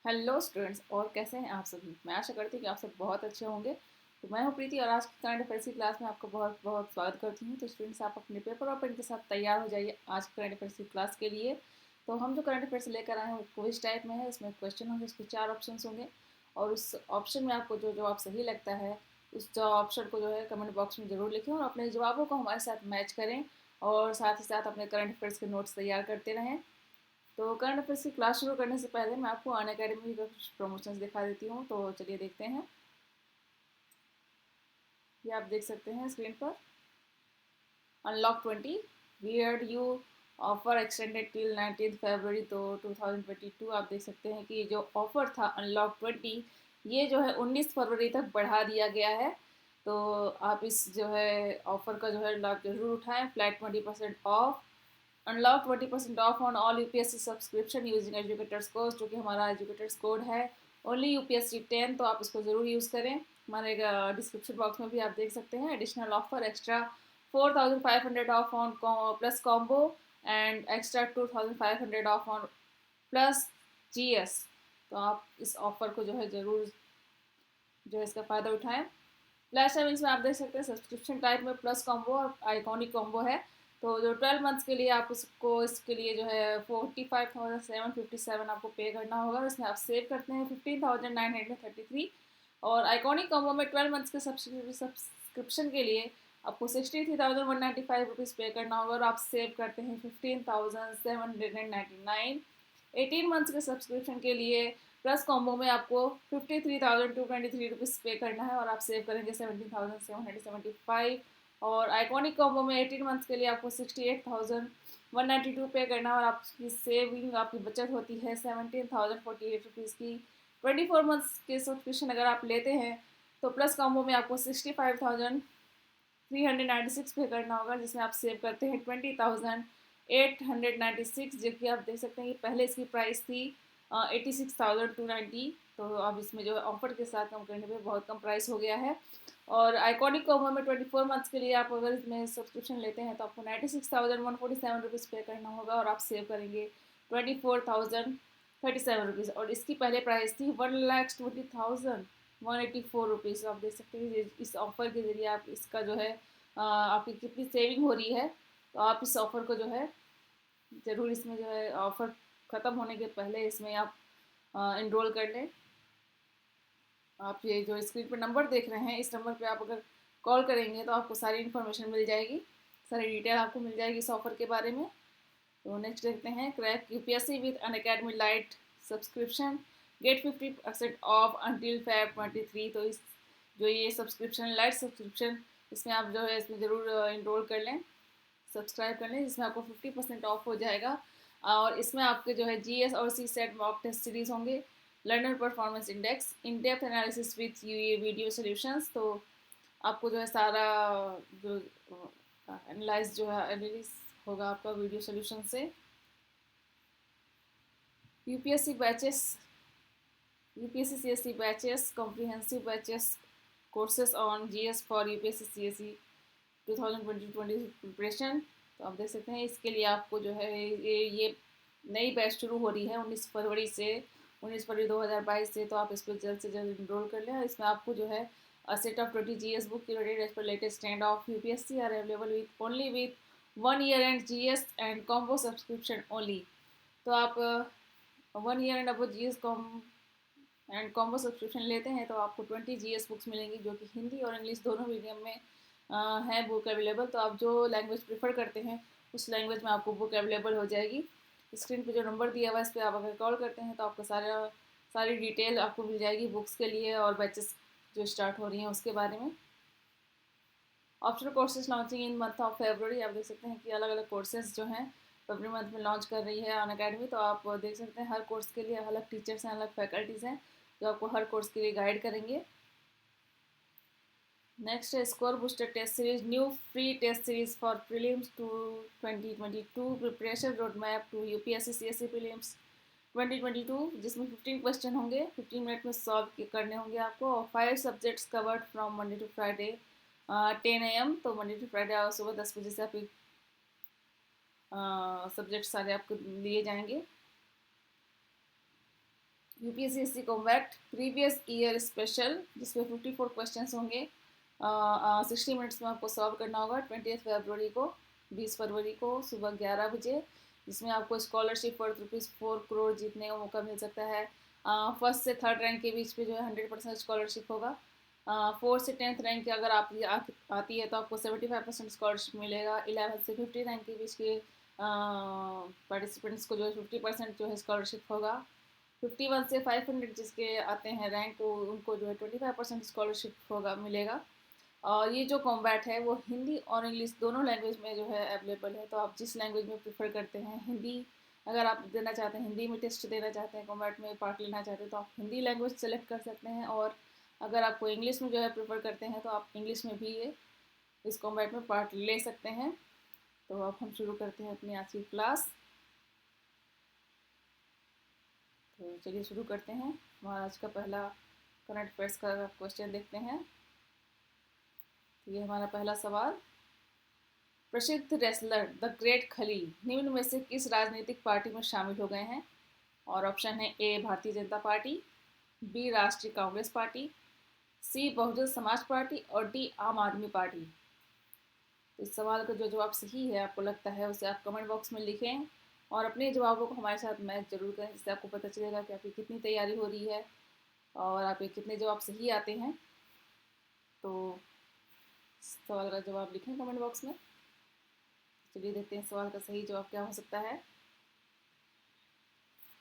Hello students, और कैसे हैं आप सभी। मैं आशा करती हूँ कि आप सब बहुत अच्छे होंगे। तो मैं हूँ प्रीति और आज की करंट अफेयर्स की क्लास में आपका बहुत बहुत स्वागत करती हूँ। तो स्टूडेंट्स, आप अपने पेपर और पेन के साथ तैयार हो जाइए आज की करंट अफेयर्स की क्लास के लिए। तो हम जो करंट अफेयर्स लेकर आए हैं वो क्विज टाइप में है। इसमें क्वेश्चन होंगे, उसके 4 ऑप्शन होंगे और उस ऑप्शन में आपको जो जवाब सही लगता है उस ऑप्शन को जो है कमेंट बॉक्स में ज़रूर लिखें और अपने जवाबों को हमारे साथ मैच करें और साथ ही साथ अपने करंट अफेयर्स के नोट्स तैयार करते रहें। तो करंट अफेयर्स की क्लास शुरू करने से पहले मैं आपको अन अकेडमी का कुछ प्रमोशंस दिखा देती हूँ। तो चलिए देखते हैं। ये आप देख सकते हैं स्क्रीन पर। Unlock 20 VR you offer extended till 19 फरवरी तो 2022। आप देख सकते हैं कि ये जो ऑफर था अनलॉक 20, ये जो है 19 फरवरी तक बढ़ा दिया गया है। तो आप इस जो है ऑफर का जो है लाभ जरूर उठाएं। Flat 20% of, unlock 20% of on all UPSC subscription using educators code, जो कि हमारा एजुकेटर्स कोड है ओनली यूपीएससी 10। तो आप इसको ज़रूर यूज़ करें। हमारे डिस्क्रिप्शन बॉक्स में भी आप देख सकते हैं additional offer extra 4500 of on plus combo and extra 2500 of on plus GS. तो आप इस ऑफर को जो है ज़रूर जो है इसका फ़ायदा उठाएं। फ्लैश सेविंग्स में आप देख सकते हैं सब्सक्रिप्शन टाइप में प्लस कॉम्बो और आइकॉनिक कॉम्बो है। तो जो 12 मंथ्स के लिए आप उसको इसके लिए जो है 45,757 आपको पे करना होगा। इसमें आप सेव करते हैं 15,933 और आइकॉनिक कॉम्बो में 12 मंथ्स के सब्सक्रिप्शन के लिए आपको 63,195 रुपीज़ पे करना होगा और आप सेव करते हैं 15,799। 18 मंथ्स के सब्सक्रिप्शन के लिए प्लस कॉम्बो में आपको 53,223 रुपीज़ पे करना है और आप सेव करेंगे 17,775। और आइकॉनिक कॉम्बो में 18 मंथ्स के लिए आपको 68,192 पे करना है और आपकी सेविंग आपकी बचत होती है 17,048 रुपीज़ की। 24 मंथ्स के सब्सक्रिप्शन अगर आप लेते हैं तो प्लस कॉम्बो में आपको 65,396 पे करना होगा, जिसमें आप सेव करते हैं 20,896, जो कि आप देख सकते हैं कि पहले इसकी प्राइस थी 86,290। तो अब इसमें जो ऑफर के साथ कम करने पे बहुत कम प्राइस हो गया है। और आइकॉनिक कॉम्बो में 24 मंथ्स के लिए आप अगर इसमें सब्सक्रिप्शन लेते हैं तो आपको 96,147 रुपीज़ पे करना होगा और आप सेव करेंगे 24,037 रुपीज़। और इसकी पहले प्राइस थी 1,20,184 रुपीज़। आप देख सकते हैं इस ऑफर के ज़रिए आप इसका जो है आपकी कितनी सेविंग हो रही है। तो आप इस ऑफ़र को जो है ज़रूर इसमें जो है ऑफ़र ख़त्म होने के पहले इसमें आप इनरोल कर लें। आप ये जो स्क्रीन पर नंबर देख रहे हैं इस नंबर पे आप अगर कॉल करेंगे तो आपको सारी इन्फॉर्मेशन मिल जाएगी, सारी डिटेल आपको मिल जाएगी इस ऑफ़र के बारे में। तो नेक्स्ट देखते हैं crack UPSC with Unacademy lite subscription get 50% off until Feb 23। तो इस जो ये सब्सक्रिप्शन लाइट सब्सक्रिप्शन इसमें आप जो है इसमें ज़रूर इनरोल कर लें, सब्सक्राइब कर लें, जिसमें आपको 50% ऑफ हो जाएगा। और इसमें आपके जो है जीएस और सी सेट मॉक टेस्ट सीरीज़ होंगे, learner performance index, in depth analysis with ये वीडियो सोल्यूशंस। तो आपको जो है सारा जो एनालाइज जो है एनालिस होगा आपका वीडियो सोल्यूशन से। UPSC batches, UPSC CSC batches, comprehensive batches courses on GS for UPSC CSC 2020 preparation. तो आप देख सकते हैं इसके लिए आपको जो है ये नई बैच शुरू हो रही है 19 फरवरी से, 19 फरवरी 2022 से। तो आप इसको जल्द से जल्द इनरोल कर लें। इसमें आपको जो है set of 20 GS book curated as per latest stand of UPSC are available with only with 1 year and GS and combo subscription only. तो आप 1 ईयर एंड अब GS com and combo subscription लेते हैं तो आपको 20 जीएस बुक्स मिलेंगी, जो कि हिंदी और इंग्लिश दोनों मीडियम में है बुक अवेलेबल। तो आप जो लैंग्वेज प्रेफर करते हैं उस लैंग्वेज में आपको बुक अवेलेबल हो जाएगी। स्क्रीन पे जो नंबर दिया हुआ है इस पर आप अगर कॉल करते हैं तो आपको सारी डिटेल आपको मिल जाएगी बुक्स के लिए और बैचेस जो स्टार्ट हो रही हैं उसके बारे में। Optional courses launching in month of February. आप देख सकते हैं कि अलग अलग कोर्सेज जो हैं फरवरी मंथ में लॉन्च कर रही है अन अकेडमी। तो आप देख सकते हैं हर कोर्स के लिए अलग टीचर्स हैं, अलग फैकल्टीज़ हैं जो आपको हर कोर्स के लिए गाइड करेंगे। नेक्स्ट है score booster test series, new free test series for prelims to 2022 preparation road map to UPSC CSC prelims 2022, जिसमें 15 क्वेश्चन होंगे, 15 मिनट में सॉल्व करने होंगे आपको। और 5 subjects covered from Monday to Friday 10 AM। तो मंडे टू फ्राइडे सुबह 10 बजे से आपके सब्जेक्ट सारे आपको दिए जाएंगे। UPSC combat previous year special, जिसमें 54 क्वेश्चन होंगे। 60 मिनट्स में आपको सॉल्व करना होगा। 20 फरवरी को, 20 फरवरी को सुबह 11 बजे, जिसमें आपको स्कॉलरशिप वर्थ ₹4 करोड़ जीतने का मौका मिल सकता है। फर्स्ट से थर्ड रैंक के बीच पे जो है 100% स्कॉलरशिप होगा। फोर्थ से 10th रैंक की अगर आप आती है तो आपको 75% स्कॉलरशिप मिलेगा। 11th से 50 रैंक के बीच के पार्टिसिपेंट्स को जो है 50% जो है स्कॉलरशिप होगा। 51 से 500 जिसके आते हैं रैंक, उनको जो है 25% स्कॉलरशिप होगा, मिलेगा। और ये जो कॉम्बैट है वो हिंदी और इंग्लिश दोनों लैंग्वेज में जो है अवेलेबल है। तो आप जिस लैंग्वेज में प्रेफर करते हैं, हिंदी अगर आप देना चाहते हैं, हिंदी में टेस्ट देना चाहते हैं, कॉम्बैट में पार्ट लेना चाहते हैं, तो आप हिंदी लैंग्वेज सेलेक्ट कर सकते हैं। और अगर आपको इंग्लिश में जो है प्रेफर करते हैं तो आप इंग्लिश में भी ये इस कॉम्बैट में पार्ट ले सकते हैं। तो अब हम शुरू करते हैं अपनी आज की क्लास। तो चलिए शुरू करते हैं। हमारा आज का पहला करंट अफेयर्स का क्वेश्चन देखते हैं। तो ये हमारा पहला सवाल, प्रसिद्ध रेसलर द ग्रेट खली निम्न में से किस राजनीतिक पार्टी में शामिल हो गए हैं? और ऑप्शन है ए भारतीय जनता पार्टी, बी राष्ट्रीय कांग्रेस पार्टी, सी बहुजन समाज पार्टी और डी आम आदमी पार्टी। तो इस सवाल का जो जवाब सही है आपको लगता है उसे आप कमेंट बॉक्स में लिखें और अपने जवाबों को हमारे साथ मैच जरूर करें, जिससे आपको पता चलेगा कि आपकी कितनी तैयारी हो रही है और आपके कितने जवाब सही आते हैं। तो सवाल का जवाब लिखें कमेंट बॉक्स में। चलिए देखते हैं सवाल का सही जवाब क्या हो सकता है।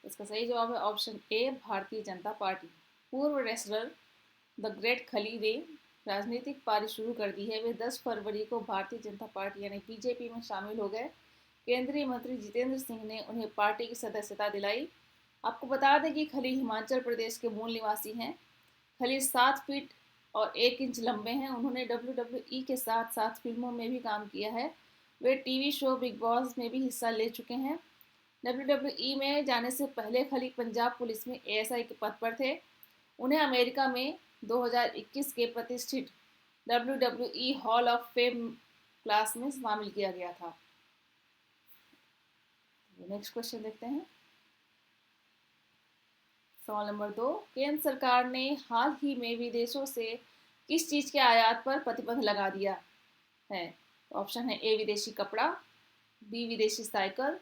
इसका सही जवाब है ऑप्शन ए भारतीय जनता पार्टी। पूर्व रेसलर द ग्रेट खली ने राजनीतिक पारी शुरू कर दी है। वे 10 फरवरी को भारतीय जनता पार्टी यानी बीजेपी में शामिल हो गए। केंद्रीय मंत्री जितेंद्र सिंह ने उन्हें पार्टी की सदस्यता दिलाई। आपको बता दें कि खली हिमाचल प्रदेश के मूल निवासी हैं। खली 7 फीट और 1 इंच लंबे हैं। उन्होंने WWE के साथ साथ फिल्मों में भी काम किया है। वे टीवी शो बिग बॉस में भी हिस्सा ले चुके हैं। WWE में जाने से पहले खली पंजाब पुलिस में ASI के पद पर थे। उन्हें अमेरिका में 2021 के प्रतिष्ठित WWE hall of fame class में शामिल किया गया था। नेक्स्ट क्वेश्चन देखते हैं। सवाल नंबर 2, केंद्र सरकार ने हाल ही में विदेशों से किस चीज़ के आयात पर प्रतिबंध लगा दिया है? ऑप्शन है ए विदेशी कपड़ा, बी विदेशी साइकिल,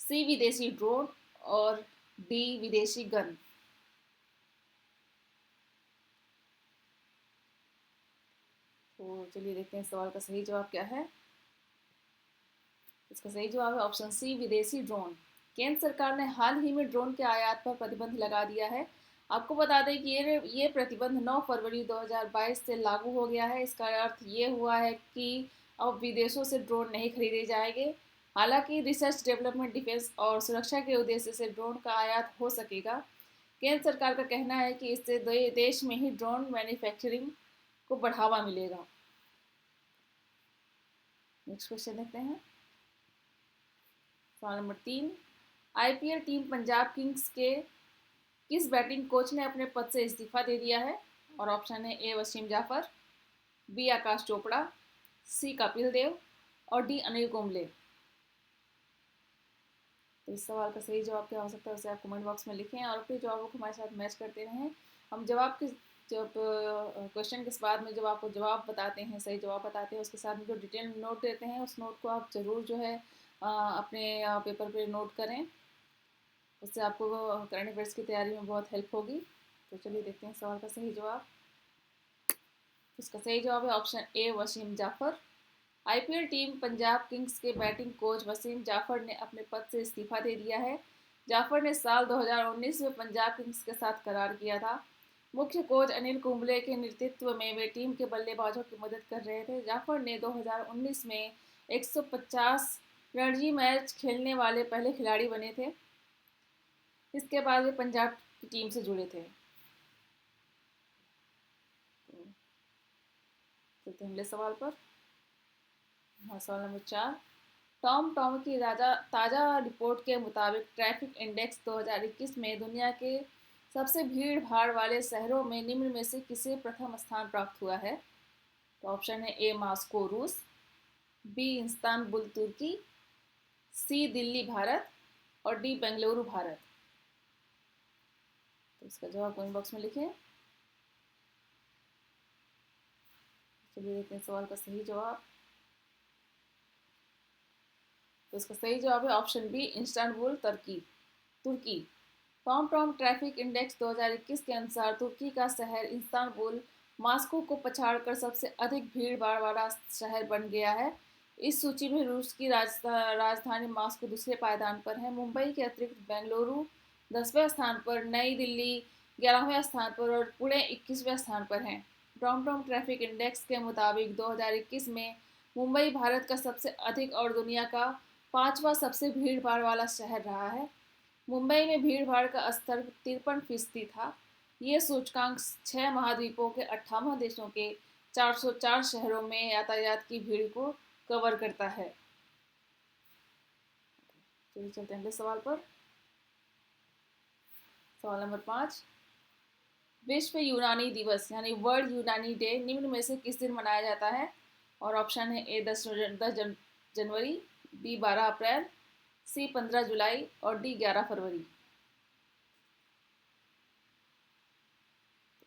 सी विदेशी ड्रोन और डी विदेशी गन। तो चलिए देखते हैं सवाल का सही जवाब क्या है। इसका सही जवाब है ऑप्शन सी विदेशी ड्रोन। केंद्र सरकार ने हाल ही में ड्रोन के आयात पर प्रतिबंध लगा दिया है। आपको बता दें कि ये प्रतिबंध 9 फरवरी 2022 से लागू हो गया है। इसका अर्थ ये हुआ है कि अब विदेशों से ड्रोन नहीं खरीदे जाएंगे। हालांकि रिसर्च डेवलपमेंट, डिफेंस और सुरक्षा के उद्देश्य से ड्रोन का आयात हो सकेगा। केंद्र सरकार का कहना है कि इससे देश में ही ड्रोन मैन्युफैक्चरिंग को बढ़ावा मिलेगा। नेक्स्ट क्वेश्चन देखते हैं। सवाल number 3, IPL team Punjab Kings के किस बैटिंग कोच ने अपने पद से इस्तीफा दे दिया है? और ऑप्शन है ए वसीम जाफर, बी आकाश चोपड़ा, सी कपिल देव और डी अनिल कुंबले। तो इस सवाल का सही जवाब क्या हो सकता है उसे आप कमेंट बॉक्स में लिखें और अपने जवाबों को हमारे साथ मैच करते रहें। हम जवाब के जब क्वेश्चन के बाद में जब आपको जवाब बताते हैं, सही जवाब बताते हैं, उसके साथ में जो डिटेल नोट देते हैं उस नोट को आप ज़रूर जो है अपने पेपर पे नोट करें। उससे आपको करंट अफेयर्स की तैयारी में बहुत हेल्प होगी। तो चलिए देखते हैं सवाल का सही जवाब। इसका सही जवाब है option A Wasim Jaffer. IPL team Punjab Kings के बैटिंग कोच वसीम जाफर ने अपने पद से इस्तीफा दे दिया है। जाफर ने साल 2019 में पंजाब किंग्स के साथ करार किया था। मुख्य कोच अनिल कुंबले के नेतृत्व में वे टीम के बल्लेबाजों की मदद कर रहे थे। जाफर ने 2019 में 150 रणजी मैच खेलने वाले पहले खिलाड़ी बने थे। इसके बाद वे पंजाब की टीम से जुड़े थे। चलते हैं अगले सवाल पर। हाँ, सवाल नंबर 4, टॉम टॉम की ताज़ा रिपोर्ट के मुताबिक ट्रैफिक इंडेक्स 2021 में दुनिया के सबसे भीड़ भाड़ वाले शहरों में निम्न में से किसे प्रथम स्थान प्राप्त हुआ है? तो ऑप्शन है ए मॉस्को रूस, बी इस्तानबुल तुर्की, सी दिल्ली भारत और डी बेंगलुरु भारत। तो इसका जवाब कमेंट बॉक्स में लिखें। चलिए देखते हैं सवाल का सही जवाब। तो इसका सही जवाब है ऑप्शन बी, इस्तांबुल, तुर्की। तुर्की। टॉम ट्रैफिक इंडेक्स 2021 के अनुसार तुर्की का शहर इस्तांबुल मॉस्को को पछाड़कर सबसे अधिक भीड़ भाड़ वाला शहर बन गया है। इस सूची में रूस की राजधानी मॉस्को दूसरे पायदान पर है। मुंबई के अतिरिक्त बेंगलुरु 10वें स्थान पर, नई दिल्ली 11वें स्थान पर और पुणे 21वें स्थान पर हैं। टॉम ट्रैफिक इंडेक्स के मुताबिक 2021 में मुंबई भारत का सबसे अधिक और दुनिया का 5वां सबसे भीड़ भाड़ वाला शहर रहा है। मुंबई में भीड़ भाड़ का स्तर 53% था। ये सूचकांक 6 महाद्वीपों के 58 देशों के 404 शहरों में यातायात की भीड़ को कवर करता है। चलिए चलते हैं अगले सवाल पर। सवाल नंबर 5, विश्व यूनानी दिवस यानी वर्ल्ड यूनानी डे निम्न में से किस दिन मनाया जाता है? और ऑप्शन है ए 10 जनवरी, बी 12 अप्रैल, सी 15 जुलाई और डी 11 फरवरी।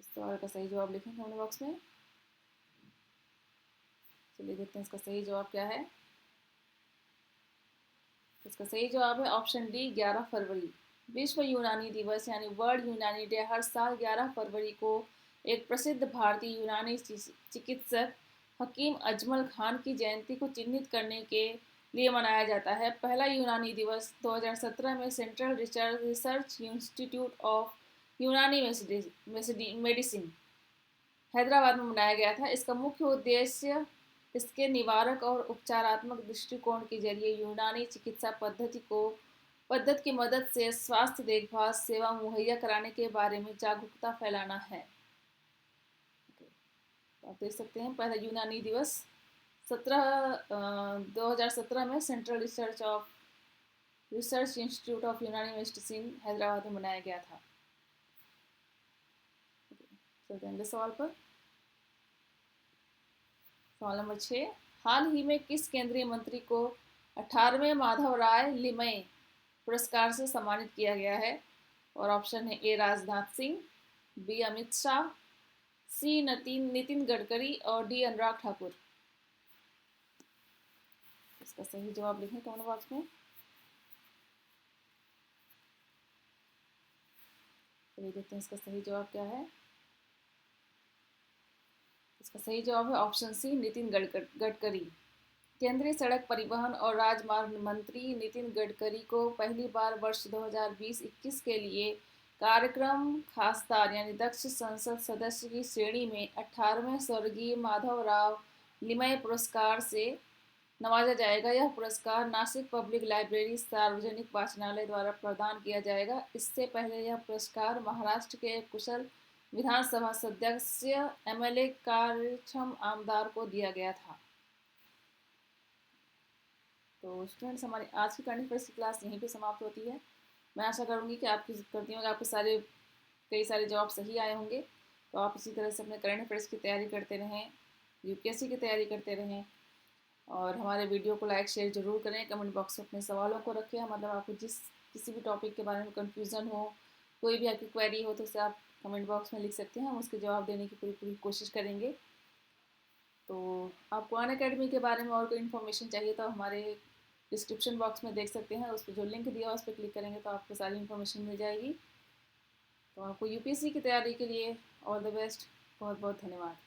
सवाल का सही जवाब लिखें कमेंट बॉक्स में। चलिए देखते हैं इसका सही जवाब क्या है। इसका सही जवाब है ऑप्शन डी 11 फरवरी। विश्व यूनानी दिवस यानी वर्ल्ड यूनानी डे हर साल 11 फरवरी को एक प्रसिद्ध भारतीय यूनानी चिकित्सक हकीम अजमल खान की जयंती को चिन्हित करने के लिए मनाया जाता है। पहला यूनानी दिवस 2017 में सेंट्रल रिसर्च इंस्टीट्यूट ऑफ यूनानी मेडिसिन हैदराबाद में मनाया गया था। इसका मुख्य उद्देश्य इसके निवारक और उपचारात्मक दृष्टिकोण के जरिए यूनानी चिकित्सा पद्धति की मदद से स्वास्थ्य देखभाल सेवा मुहैया कराने के बारे में जागरूकता फैलाना है। तो आप देख सकते हैं पहला यूनानी दिवस 2017 में सेंट्रल रिसर्च इंस्टीट्यूट ऑफ यूनानी मेडिसिन हैदराबाद में मनाया गया था। चलते हैं अगले सवाल पर। सवाल नंबर 6, हाल ही में किस केंद्रीय मंत्री को 18वें माधवराय लिमये पुरस्कार से सम्मानित किया गया है? और ऑप्शन है ए राजनाथ सिंह, बी अमित शाह, सी नितिन गडकरी और डी अनुराग ठाकुर। इसका सही जवाब लिखें कमेंट बॉक्स में। चलिए देखते हैं इसका सही जवाब क्या है। इसका सही जवाब है ऑप्शन सी नितिन गडकरी। केंद्रीय सड़क परिवहन और राजमार्ग मंत्री नितिन गडकरी को पहली बार वर्ष 2020-21 के लिए कार्यक्रम खासदार यानी दक्ष संसद सदस्य की श्रेणी में 18वें स्वर्गीय माधवराव लिमये पुरस्कार से नवाजा जाएगा। यह पुरस्कार नासिक पब्लिक लाइब्रेरी सार्वजनिक वाचनालय द्वारा प्रदान किया जाएगा। इससे पहले यह पुरस्कार महाराष्ट्र के कुशल विधानसभा सदस्य एमएलए कार्यक्षम आमदार को दिया गया था। तो स्टूडेंट्स हमारी आज की करंट अफेयर्स की क्लास यहीं पे समाप्त होती है। मैं आशा करूँगी कि आपके कई सारे जवाब सही आए होंगे। तो आप इसी तरह से अपने करंट अफेयर्स की तैयारी करते रहें, यूपीएससी की तैयारी करते रहें और हमारे वीडियो को लाइक शेयर ज़रूर करें। कमेंट बॉक्स में अपने सवालों को रखें। मतलब आपको किसी भी टॉपिक के बारे में कन्फ्यूज़न हो, कोई भी आपकी क्वेरी हो तो उसे आप कमेंट बॉक्स में लिख सकते हैं। हम उसके जवाब देने की पूरी कोशिश करेंगे। तो आपको अनअकैडमी के बारे में और कोई इन्फॉर्मेशन चाहिए तो हमारे डिस्क्रिप्शन बॉक्स में देख सकते हैं। उस पर जो लिंक दिया है उस पर क्लिक करेंगे तो आपको सारी इन्फॉर्मेशन मिल जाएगी। तो आपको यूपीएससी की तैयारी के लिए ऑल द बेस्ट। बहुत बहुत धन्यवाद।